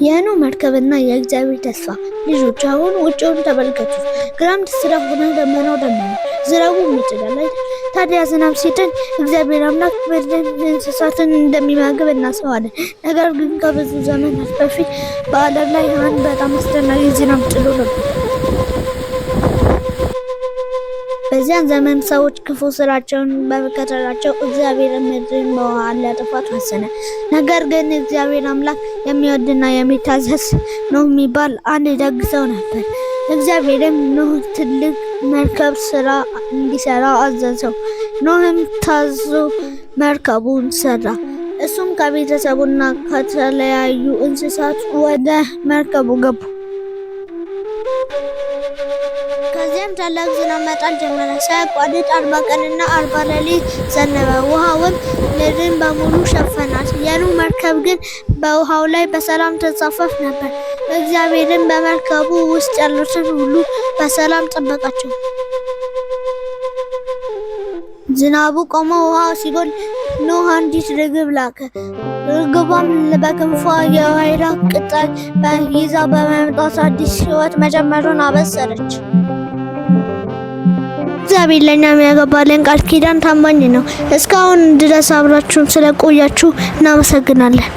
የኖህ መርከብና የእግዚአብሔር ተስፋ ልጆች አሁን ውጭውን ተመልከቱ። ክረምት ስለሆነ ደመናው ደመና ዝናቡም ይጥላል። ታዲያ ዝናብ ሲጥል እግዚአብሔር አምላክ ምድርን እንስሳትን እንደሚመግብ እናስባለን። ነገር ግን ከብዙ ዘመናት በፊት በዓለም ላይ አንድ በጣም አስደናቂ ዝናብ ጥሎ ነበር። በዚያን ዘመን ሰዎች ክፉ ስራቸውን በመከተላቸው እግዚአብሔር ምድርን በውሃ ሊያጠፋት ወሰነ። ነገር ግን እግዚአብሔር አምላክ የሚወድና የሚታዘዝ ኖህ የሚባል አንድ ደግ ሰው ነበር። እግዚአብሔርም ኖህ ትልቅ መርከብ እንዲሰራ አዘዘው። ኖህም ታዞ መርከቡን ሰራ። እሱም ከቤተሰቡና ከተለያዩ እንስሳት ወደ መርከቡ ገቡ። ከዚያም ታላቅ ዝናብ መጣል ጀመረ። ሳያቋርጥ 40 ቀንና 40 ሌሊት ዘነበ። ውሃውም ምድርን በሙሉ ሸፈናት። የኖህ መርከብ ግን በውሃው ላይ በሰላም ትንሳፈፍ ነበር። እግዚአብሔርም በመርከቡ ውስጥ ያሉትን ሁሉ በሰላም ጠበቃቸው። ዝናቡ ቆሞ ውሃው ሲጎል ኖህ አንዲት ርግብ ላከ። ርግቧም በክንፏ የወይራ ቅጠል ይዛ በመምጣት አዲስ ሕይወት መጀመሩን አበሰረች። እግዚአብሔር ለእኛ የሚያገባልን ቃል ኪዳን ታማኝ ነው። እስካሁን ድረስ አብራችሁን ስለቆያችሁ እናመሰግናለን።